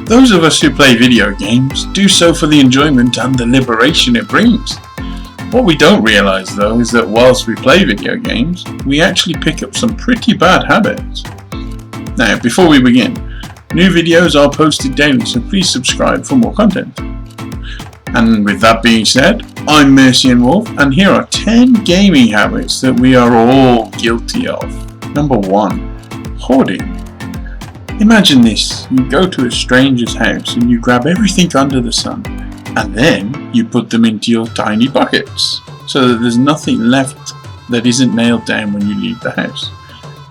Those of us who play video games do so for the enjoyment and the liberation it brings. What we don't realise though is that whilst we play video games, we actually pick up some pretty bad habits. Now, before we begin, new videos are posted daily, so please subscribe for more content. And with that being said, I'm Mercy and Wolf, and here are 10 gaming habits that we are all guilty of. Number 1. Hoarding. Imagine this, you go to a stranger's house and you grab everything under the sun, and then you put them into your tiny buckets, so that there's nothing left that isn't nailed down when you leave the house.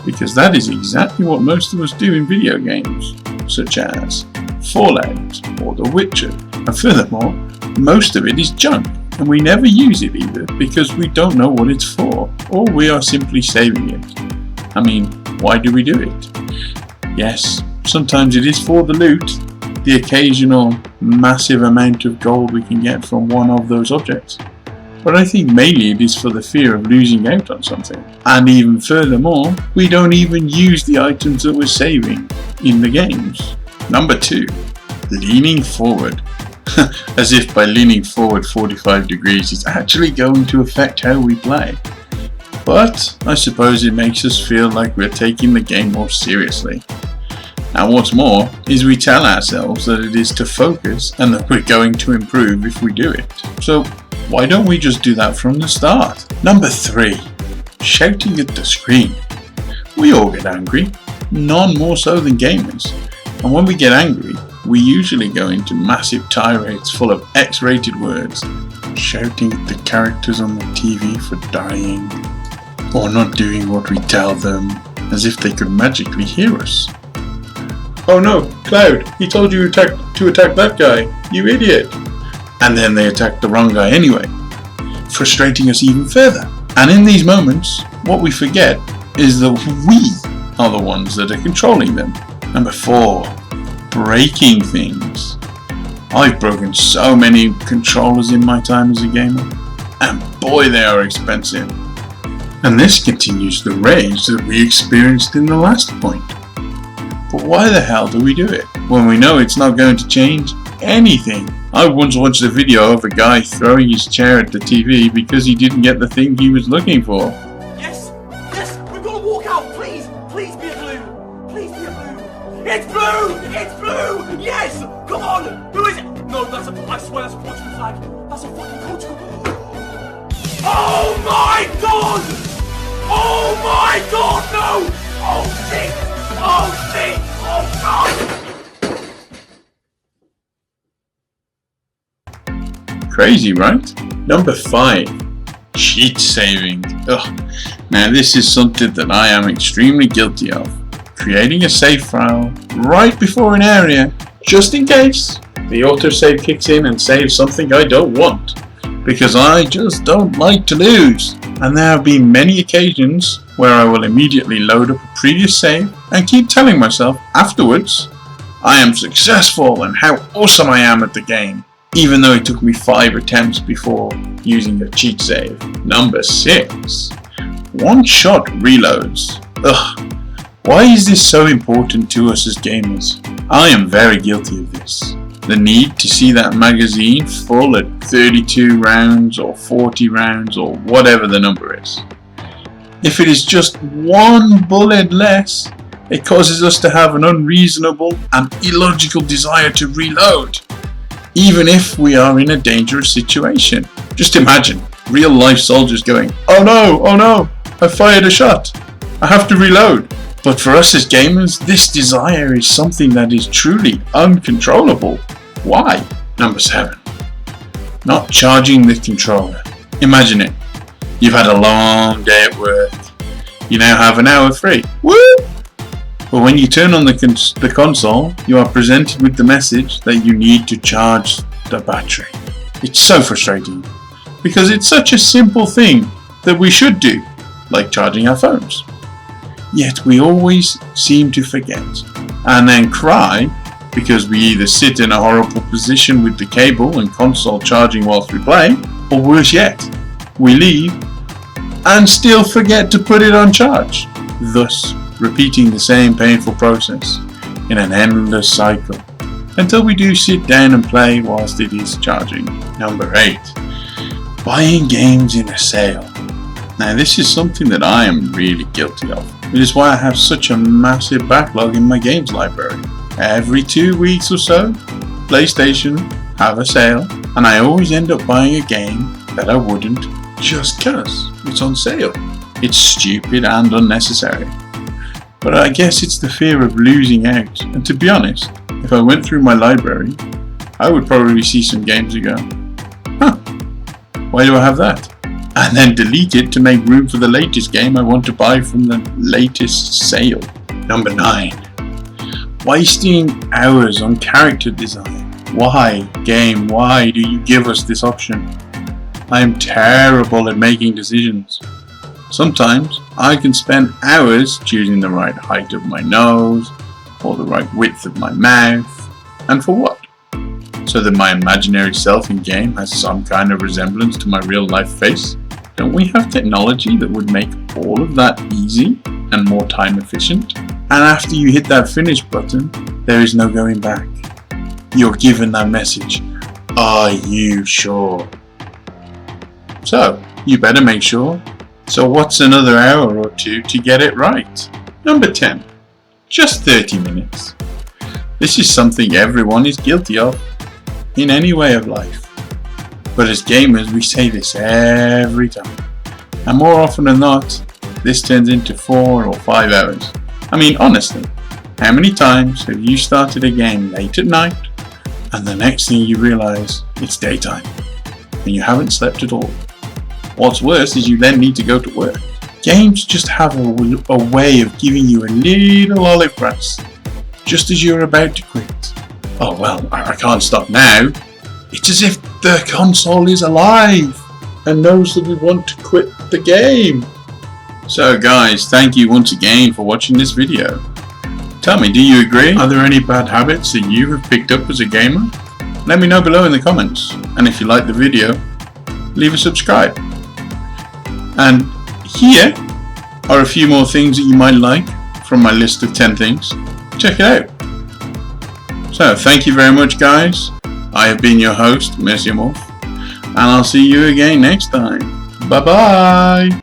Because that is exactly what most of us do in video games, such as Fallout or The Witcher, and furthermore, most of it is junk, and we never use it either because we don't know what it's for, or we are simply saving it. I mean, why do we do it? Yes, sometimes it is for the loot, the occasional massive amount of gold we can get from one of those objects. But I think mainly it is for the fear of losing out on something. And even furthermore, we don't even use the items that we're saving in the games. Number 2. Leaning forward. As if by leaning forward 45 degrees it's actually going to affect how we play. But I suppose it makes us feel like we're taking the game more seriously. And what's more is we tell ourselves that it is to focus and that we're going to improve if we do it. So why don't we just do that from the start? Number 3. Shouting at the screen. We all get angry, none more so than gamers. And when we get angry, we usually go into massive tirades full of X-rated words, shouting at the characters on the TV for dying, or not doing what we tell them, as if they could magically hear us. Oh no, Cloud, he told you to attack that guy, you idiot! And then they attack the wrong guy anyway, frustrating us even further. And in these moments, what we forget is that we are the ones that are controlling them. Number 4. Breaking things. I've broken so many controllers in my time as a gamer, and boy they are expensive. And this continues the rage that we experienced in the last point. But why the hell do we do it, when we know it's not going to change anything? I once watched a video of a guy throwing his chair at the TV because he didn't get the thing he was looking for. Yes, we've got to walk out, please be a blue, please be a blue. It's blue, yes, come on, who is it? No, I swear that's a Portugal flag, that's a fucking Portugal. Oh my god, no, oh shit, oh god. Crazy, right? Number 5. Cheat saving. Ugh. Now this is something that I am extremely guilty of. Creating a save file right before an area, just in case the autosave kicks in and saves something I don't want. Because I just don't like to lose. And there have been many occasions where I will immediately load up a previous save and keep telling myself afterwards, I am successful and how awesome I am at the game, even though it took me 5 attempts before using a cheat save. Number 6. One-shot reloads. Ugh. Why is this so important to us as gamers? I am very guilty of this. The need to see that magazine full at 32 rounds or 40 rounds or whatever the number is. If it is just one bullet less, it causes us to have an unreasonable and illogical desire to reload, even if we are in a dangerous situation. Just imagine real life soldiers going, oh no, I fired a shot, I have to reload. But for us as gamers, this desire is something that is truly uncontrollable. Why? Number 7. Not charging the controller. Imagine it. You've had a long day at work. You now have an hour free. Woo! But when you turn on the console, you are presented with the message that you need to charge the battery. It's so frustrating, because it's such a simple thing that we should do, like charging our phones. Yet we always seem to forget, and then cry because we either sit in a horrible position with the cable and console charging whilst we play, or worse yet, we leave and still forget to put it on charge, thus repeating the same painful process in an endless cycle. until we do sit down and play whilst it is charging. Number 8. Buying games in a sale. Now this is something that I am really guilty of. It is why I have such a massive backlog in my games library. Every 2 weeks or so, PlayStation have a sale, and I always end up buying a game that I wouldn't just cause it's on sale. It's stupid and unnecessary. But I guess it's the fear of losing out, and to be honest, if I went through my library, I would probably see some games and go, huh, why do I have that? And then delete it to make room for the latest game I want to buy from the latest sale. Number 9. Wasting hours on character design. Why, game, why do you give us this option? I am terrible at making decisions. Sometimes I can spend hours choosing the right height of my nose or the right width of my mouth. And for what? So that my imaginary self in game has some kind of resemblance to my real life face? Don't we have technology that would make all of that easy and more time efficient? And after you hit that finish button, there is no going back. You're given that message, are you sure? So, you better make sure. So what's another hour or two to get it right? Number 10. Just 30 minutes. This is something everyone is guilty of in any way of life. But as gamers, we say this every time. And more often than not, this turns into 4 or 5 hours. I mean, honestly, how many times have you started a game late at night and the next thing you realise it's daytime and you haven't slept at all? What's worse is you then need to go to work. Games just have a way of giving you a little olive branch just as you're about to quit. Oh well, I can't stop now. It's as if the console is alive and knows that we want to quit the game. So guys, thank you once again for watching this video. Tell me, do you agree? Are there any bad habits that you have picked up as a gamer? Let me know below in the comments. And if you like the video, leave a subscribe. And here are a few more things that you might like from my list of 10 things. Check it out. So thank you very much guys. I have been your host, Werewolf, and I'll see you again next time. Bye bye!